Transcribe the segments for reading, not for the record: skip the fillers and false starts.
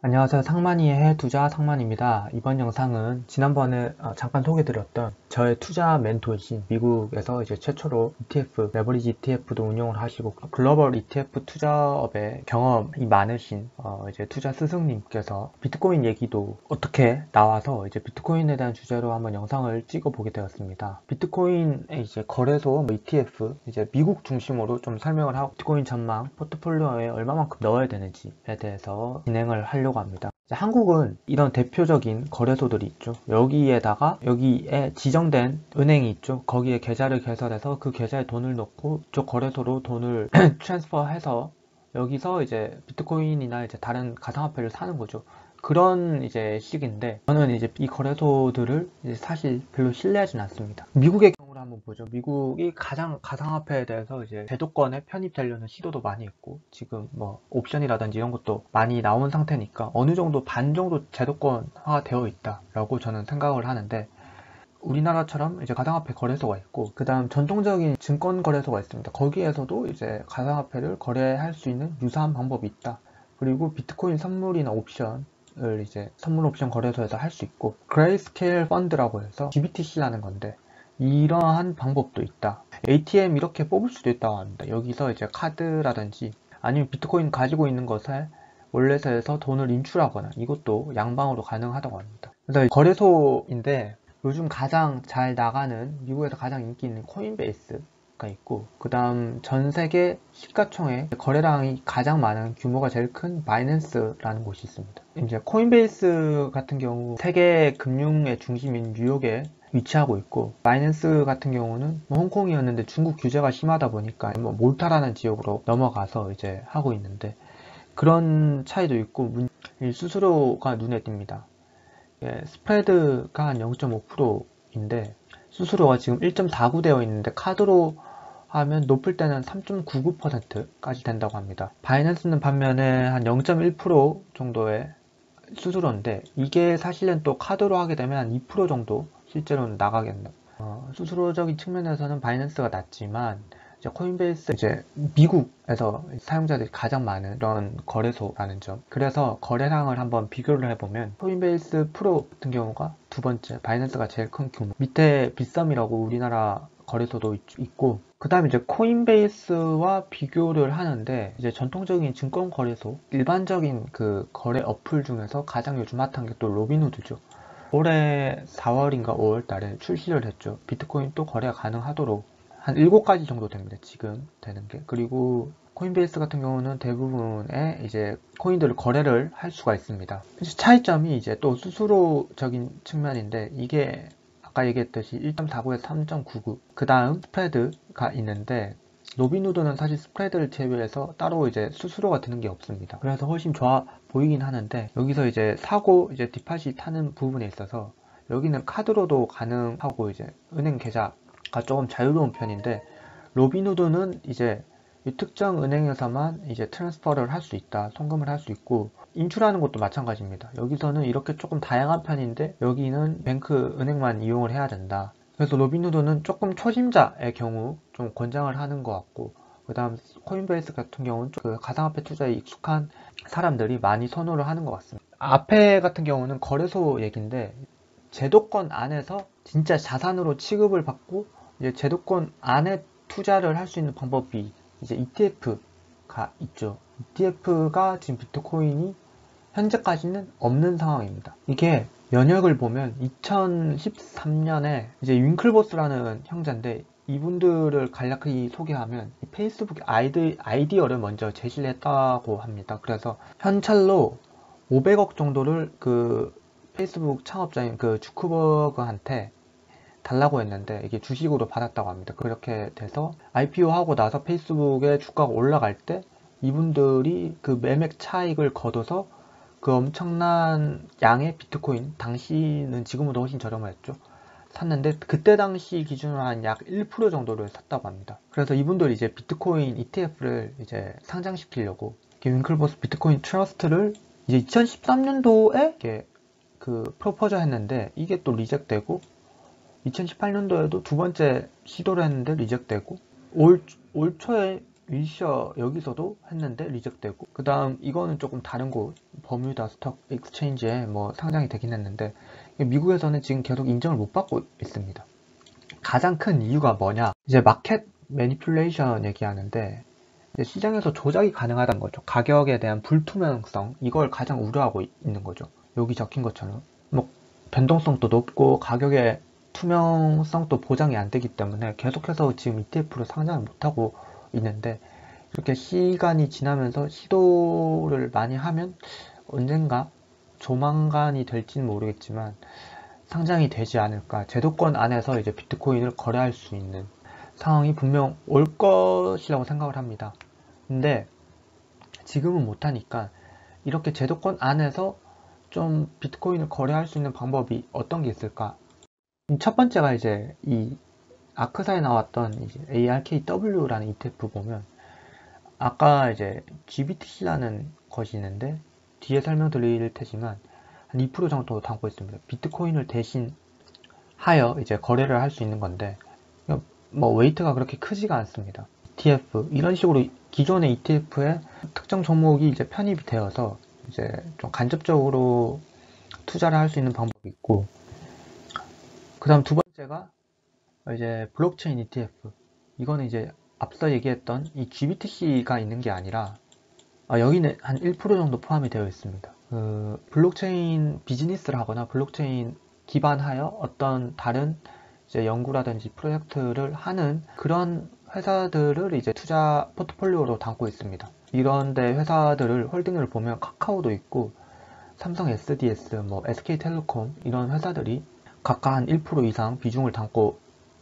안녕하세요. 상만이의 해투자 상만입니다. 이번 영상은 지난번에 잠깐 소개드렸던 저의 투자 멘토이신 미국에서 이제 최초로 ETF, 레버리지 ETF도 운용을 하시고 글로벌 ETF 투자업에 경험이 많으신 이제 투자 스승님께서 비트코인 얘기도 어떻게 나와서 이제 비트코인에 대한 주제로 한번 영상을 찍어 보게 되었습니다. 비트코인의 이제 거래소, ETF, 이제 미국 중심으로 좀 설명을 하고 비트코인 전망, 포트폴리오에 얼마만큼 넣어야 되는지에 대해서 진행을 하려고 합니다. 한국은 이런 대표적인 거래소들이 있죠. 여기에 지정된 은행이 있죠. 거기에 계좌를 개설해서 그 계좌에 돈을 넣고 이쪽 거래소로 돈을 트랜스퍼해서 여기서 이제 비트코인이나 이제 다른 가상화폐를 사는 거죠. 그런 이제 식인데 저는 이제 이 거래소들을 이제 사실 별로 신뢰하진 않습니다. 미국의 경우를 한번 보죠. 미국이 가장 가상화폐에 대해서 이제 제도권에 편입되려는 시도도 많이 했고 지금 뭐 옵션이라든지 이런 것도 많이 나온 상태니까 어느 정도 반 정도 제도권화 되어 있다라고 저는 생각을 하는데 우리나라처럼 이제 가상화폐 거래소가 있고 그 다음 전통적인 증권 거래소가 있습니다. 거기에서도 이제 가상화폐를 거래할 수 있는 유사한 방법이 있다. 그리고 비트코인 선물이나 옵션을 이제 선물 옵션 거래소에서 할 수 있고 그레이스케일 펀드라고 해서 GBTC라는 건데 이러한 방법도 있다. ATM 이렇게 뽑을 수도 있다고 합니다. 여기서 이제 카드라든지 아니면 비트코인 가지고 있는 것에 월렛에서 돈을 인출하거나 이것도 양방으로 가능하다고 합니다. 그래서 거래소인데 요즘 가장 잘 나가는 미국에서 가장 인기 있는 코인베이스가 있고 그 다음 전 세계 시가총액 거래량이 가장 많은 규모가 제일 큰 바이낸스라는 곳이 있습니다. 이제 코인베이스 같은 경우 세계 금융의 중심인 뉴욕에 위치하고 있고 바이낸스 같은 경우는 홍콩이었는데 중국 규제가 심하다 보니까 몰타라는 지역으로 넘어가서 이제 하고 있는데 그런 차이도 있고 수수료가 눈에 띈니다. 스프레드가 한 0.5%인데 수수료가 지금 1.49 되어 있는데 카드로 하면 높을 때는 3.99%까지 된다고 합니다. 바이낸스는 반면에 한 0.1% 정도의 수수료인데 이게 사실은 또 카드로 하게 되면 한 2% 정도 실제로는 나가겠네요. 수수료적인 측면에서는 바이낸스가 낮지만 이제 코인베이스 이제 미국에서 사용자들이 가장 많은 그런 거래소라는 점. 그래서 거래량을 한번 비교를 해보면 코인베이스 프로 같은 경우가 두 번째, 바이낸스가 제일 큰 규모. 밑에 빗썸이라고 우리나라 거래소도 있고 그 다음에 이제 코인베이스와 비교를 하는데 이제 전통적인 증권 거래소 일반적인 그 거래 어플 중에서 가장 요즘 핫한 게 또 로빈후드죠. 올해 4월인가 5월 달에 출시를 했죠. 비트코인 또 거래가 가능하도록 한 7가지 정도 됩니다. 지금 되는 게. 그리고 코인베이스 같은 경우는 대부분의 이제 코인들을 거래를 할 수가 있습니다. 차이점이 이제 또 수수료적인 측면인데 이게 아까 얘기했듯이 1.49에서 3.99. 그 다음 스프레드가 있는데 로빈후드는 사실 스프레드를 제외해서 따로 이제 수수료가 드는 게 없습니다. 그래서 훨씬 좋아 보이긴 하는데 여기서 이제 사고 이제 디팟이 타는 부분에 있어서 여기는 카드로도 가능하고 이제 은행 계좌가 조금 자유로운 편인데 로빈후드는 이제 이 특정 은행에서만 이제 트랜스퍼를 할 수 있다, 송금을 할 수 있고 인출하는 것도 마찬가지입니다. 여기서는 이렇게 조금 다양한 편인데 여기는 은행만 이용을 해야 된다. 그래서 로빈후드는 조금 초심자의 경우 좀 권장을 하는 것 같고 그 다음 코인베이스 같은 경우는 그 가상화폐 투자에 익숙한 사람들이 많이 선호를 하는 것 같습니다. 앞에 같은 경우는 거래소 얘기인데 제도권 안에서 진짜 자산으로 취급을 받고 이제 제도권 안에 투자를 할 수 있는 방법이 이제 ETF가 있죠. ETF가 지금 비트코인이 현재까지는 없는 상황입니다. 이게 면역을 보면 2013년에 이제 윙클보스라는 형제인데 이분들을 간략히 소개하면 페이스북 아이디어를 먼저 제시를 했다고 합니다. 그래서 현찰로 500억 정도를 그 페이스북 창업자인 그 주크버그한테 달라고 했는데 이게 주식으로 받았다고 합니다. 그렇게 돼서 IPO 하고 나서 페이스북의 주가가 올라갈 때 이분들이 그 매매 차익을 거둬서 그 엄청난 양의 비트코인, 당시는 지금보다 훨씬 저렴했죠. 샀는데 그때 당시 기준으로 한 약 1% 정도를 샀다고 합니다. 그래서 이분들이 이제 비트코인 ETF를 이제 상장시키려고 윙클보스 비트코인 트러스트를 이제 2013년도에 그 프로포저 했는데 이게 또 리젝되고 2018년도에도 두 번째 시도를 했는데 리젝되고 올 초에 일시어 여기서도 했는데 리젝트되고, 그 다음 이거는 조금 다른 곳 버뮤다 스톡 익스체인지에 뭐 상장이 되긴 했는데 미국에서는 지금 계속 인정을 못 받고 있습니다. 가장 큰 이유가 뭐냐, 이제 마켓 매니플레이션 얘기하는데 시장에서 조작이 가능하다는 거죠. 가격에 대한 불투명성, 이걸 가장 우려하고 있는 거죠. 여기 적힌 것처럼 뭐 변동성도 높고 가격의 투명성도 보장이 안 되기 때문에 계속해서 지금 ETF를 상장을 못하고 있는데, 이렇게 시간이 지나면서 시도를 많이 하면 언젠가, 조만간이 될지는 모르겠지만 상장이 되지 않을까. 제도권 안에서 이제 비트코인을 거래할 수 있는 상황이 분명 올 것이라고 생각을 합니다. 근데 지금은 못하니까 이렇게 제도권 안에서 좀 비트코인을 거래할 수 있는 방법이 어떤 게 있을까? 첫 번째가 이제 이 아크사에 나왔던 이제 ARKW라는 ETF 보면, 아까 이제 GBTC라는 것이 있는데 뒤에 설명드릴 테지만 한 2% 정도 담고 있습니다. 비트코인을 대신 하여 이제 거래를 할 수 있는 건데, 뭐 웨이트가 그렇게 크지가 않습니다. ETF 이런 식으로 기존의 ETF에 특정 종목이 이제 편입이 되어서 이제 좀 간접적으로 투자를 할 수 있는 방법이 있고, 그 다음 두 번째가 이제 블록체인 ETF. 이거는 이제 앞서 얘기했던 이 GBTC가 있는 게 아니라, 여기는 한 1% 정도 포함이 되어 있습니다. 블록체인 비즈니스를 하거나 블록체인 기반하여 어떤 다른 이제 연구라든지 프로젝트를 하는 그런 회사들을 이제 투자 포트폴리오로 담고 있습니다. 이런데 회사들을 홀딩을 보면 카카오도 있고 삼성 SDS, 뭐 SK텔레콤 이런 회사들이 각각 한 1% 이상 비중을 담고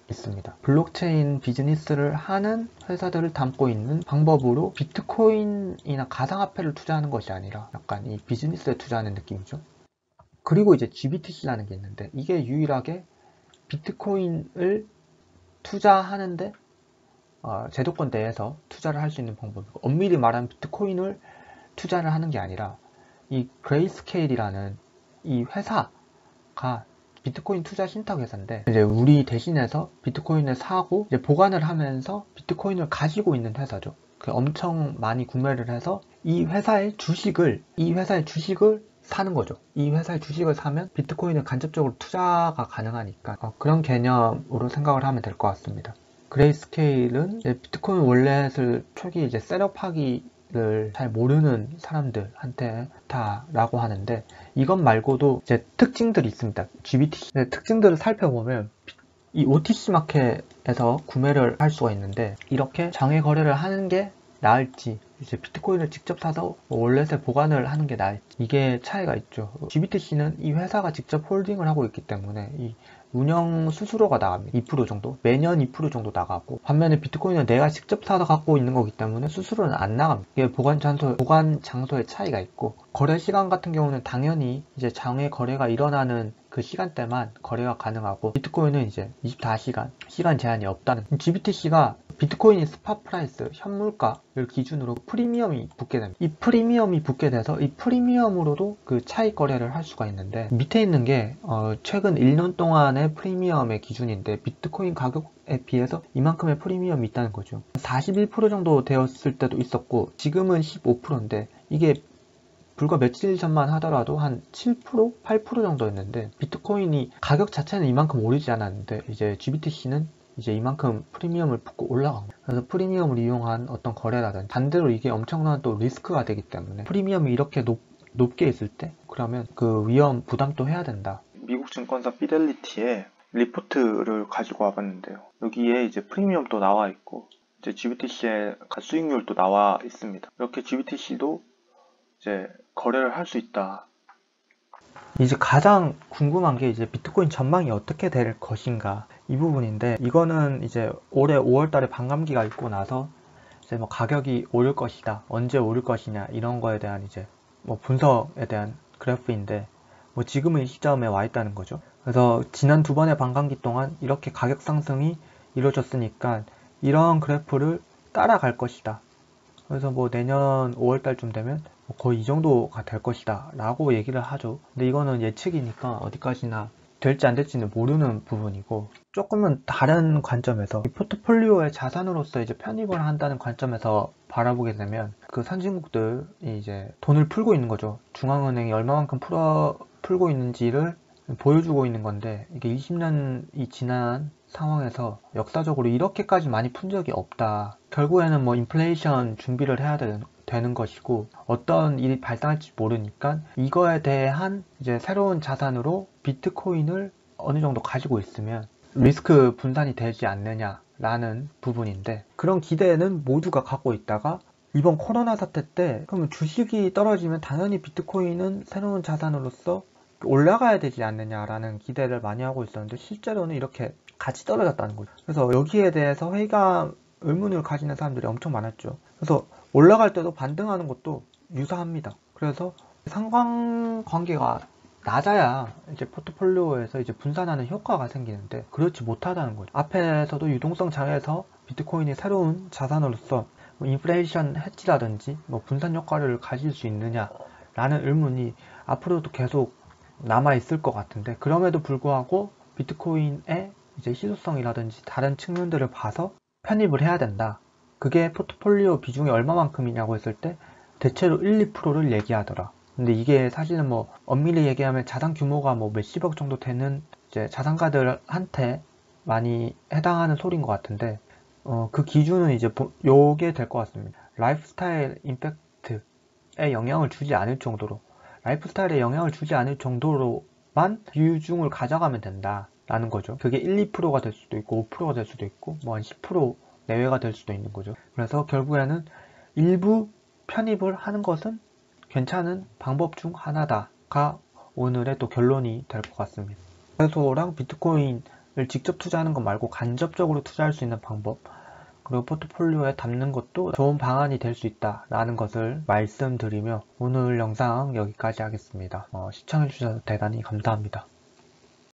있습니다. 블록체인 비즈니스를 하는 회사들을 담고 있는 방법으로 비트코인이나 가상화폐를 투자하는 것이 아니라 약간 이 비즈니스에 투자하는 느낌이죠. 그리고 이제 GBTC라는 게 있는데, 이게 유일하게 비트코인을 투자하는데 제도권 내에서 투자를 할 수 있는 방법이고, 엄밀히 말하면 비트코인을 투자를 하는 게 아니라 이 그레이스케일이라는 이 회사가 비트코인 투자 신탁 회사인데, 이제 우리 대신해서 비트코인을 사고 이제 보관을 하면서 비트코인을 가지고 있는 회사죠. 엄청 많이 구매를 해서 이 회사의 주식을 사는 거죠. 이 회사의 주식을 사면 비트코인을 간접적으로 투자가 가능하니까 그런 개념으로 생각을 하면 될 것 같습니다. 그레이스케일은 비트코인 월렛을 초기 이제 셋업하기를 잘 모르는 사람들한테 다라고 하는데, 이것 말고도 이제 특징들이 있습니다. GBTC 특징들을 살펴보면 이 OTC 마켓에서 구매를 할 수가 있는데, 이렇게 장외 거래를 하는 게 나을지 이제 비트코인을 직접 사서 월렛에 보관을 하는 게 나을지, 이게 차이가 있죠. GBTC는 이 회사가 직접 홀딩을 하고 있기 때문에 이 운영 수수료가 나갑니다. 2% 정도, 매년 2% 정도 나가고, 반면에 비트코인은 내가 직접 사서 갖고 있는 거기 때문에 수수료는 안 나갑니다. 이게 보관 장소의 차이가 있고, 거래 시간 같은 경우는 당연히 이제 장외 거래가 일어나는 그 시간대만 거래가 가능하고, 비트코인은 이제 24시간 시간 제한이 없다는. GBTC가 비트코인이 스팟 프라이스, 현물가를 기준으로 프리미엄이 붙게 됩니다. 이 프리미엄이 붙게 돼서 이 프리미엄으로도 그 차익 거래를 할 수가 있는데, 밑에 있는 게 최근 1년 동안의 프리미엄의 기준인데, 비트코인 가격에 비해서 이만큼의 프리미엄이 있다는 거죠. 41% 정도 되었을 때도 있었고 지금은 15%인데, 이게 불과 며칠 전만 하더라도 한 7%, 8% 정도였는데, 비트코인이 가격 자체는 이만큼 오르지 않았는데 이제 GBTC는 이제 이만큼 프리미엄을 붙고 올라간 거예요. 그래서 프리미엄을 이용한 어떤 거래라든지, 반대로 이게 엄청난 또 리스크가 되기 때문에 프리미엄이 이렇게 높게 있을 때 그러면 그 위험 부담도 해야 된다. 미국 증권사 피델리티에 리포트를 가지고 와봤는데요. 여기에 이제 프리미엄도 나와 있고 이제 GBTC의 수익률도 나와 있습니다. 이렇게 GBTC도 이제 거래를 할 수 있다. 이제 가장 궁금한 게 이제 비트코인 전망이 어떻게 될 것인가, 이 부분인데, 이거는 이제 올해 5월달에 반감기가 있고 나서 이제 뭐 가격이 오를 것이다, 언제 오를 것이냐, 이런 거에 대한 이제 뭐 분석에 대한 그래프인데, 뭐 지금은 이 시점에 와 있다는 거죠. 그래서 지난 두 번의 반감기 동안 이렇게 가격 상승이 이루어졌으니까 이런 그래프를 따라갈 것이다. 그래서 뭐 내년 5월달쯤 되면 거의 이 정도가 될 것이다 라고 얘기를 하죠. 근데 이거는 예측이니까 어디까지나 될지 안 될지는 모르는 부분이고, 조금은 다른 관점에서 이 포트폴리오의 자산으로서 이제 편입을 한다는 관점에서 바라보게 되면 그 선진국들이 이제 돈을 풀고 있는 거죠. 중앙은행이 얼마만큼 풀고 있는지를 보여주고 있는 건데, 이게 20년이 지난 상황에서 역사적으로 이렇게까지 많이 푼 적이 없다. 결국에는 뭐 인플레이션 준비를 해야 되는 것이고, 어떤 일이 발생할지 모르니까 이거에 대한 이제 새로운 자산으로 비트코인을 어느 정도 가지고 있으면 리스크 분산이 되지 않느냐라는 부분인데, 그런 기대는 모두가 갖고 있다가 이번 코로나 사태 때 그러면 주식이 떨어지면 당연히 비트코인은 새로운 자산으로서 올라가야 되지 않느냐라는 기대를 많이 하고 있었는데, 실제로는 이렇게 같이 떨어졌다는 거죠. 그래서 여기에 대해서 회의감, 의문을 가지는 사람들이 엄청 많았죠. 그래서 올라갈 때도 반등하는 것도 유사합니다. 그래서 상관관계가 낮아야 이제 포트폴리오에서 이제 분산하는 효과가 생기는데, 그렇지 못하다는 거죠. 앞에서도 유동성 장에서 비트코인이 새로운 자산으로서 뭐 인플레이션 해지라든지 뭐 분산 효과를 가질 수 있느냐라는 의문이 앞으로도 계속 남아있을 것 같은데, 그럼에도 불구하고 비트코인의 이제 희소성이라든지 다른 측면들을 봐서 편입을 해야 된다. 그게 포트폴리오 비중이 얼마만큼이냐고 했을 때 대체로 1, 2%를 얘기하더라. 근데 이게 사실은 뭐 엄밀히 얘기하면 자산 규모가 뭐 몇십억 정도 되는 이제 자산가들한테 많이 해당하는 소리인 것 같은데, 그 기준은 이제 요게 될 것 같습니다. 라이프스타일 임팩트에 영향을 주지 않을 정도로, 라이프스타일에 영향을 주지 않을 정도로만 비중을 가져가면 된다라는 거죠. 그게 1, 2%가 될 수도 있고 5%가 될 수도 있고 뭐 한 10% 내외가 될 수도 있는 거죠. 그래서 결국에는 일부 편입을 하는 것은 괜찮은 방법 중 하나다가 오늘의 또 결론이 될 것 같습니다. 거래소랑 비트코인을 직접 투자하는 것 말고 간접적으로 투자할 수 있는 방법, 그리고 포트폴리오에 담는 것도 좋은 방안이 될 수 있다라는 것을 말씀드리며 오늘 영상 여기까지 하겠습니다. 시청해주셔서 대단히 감사합니다.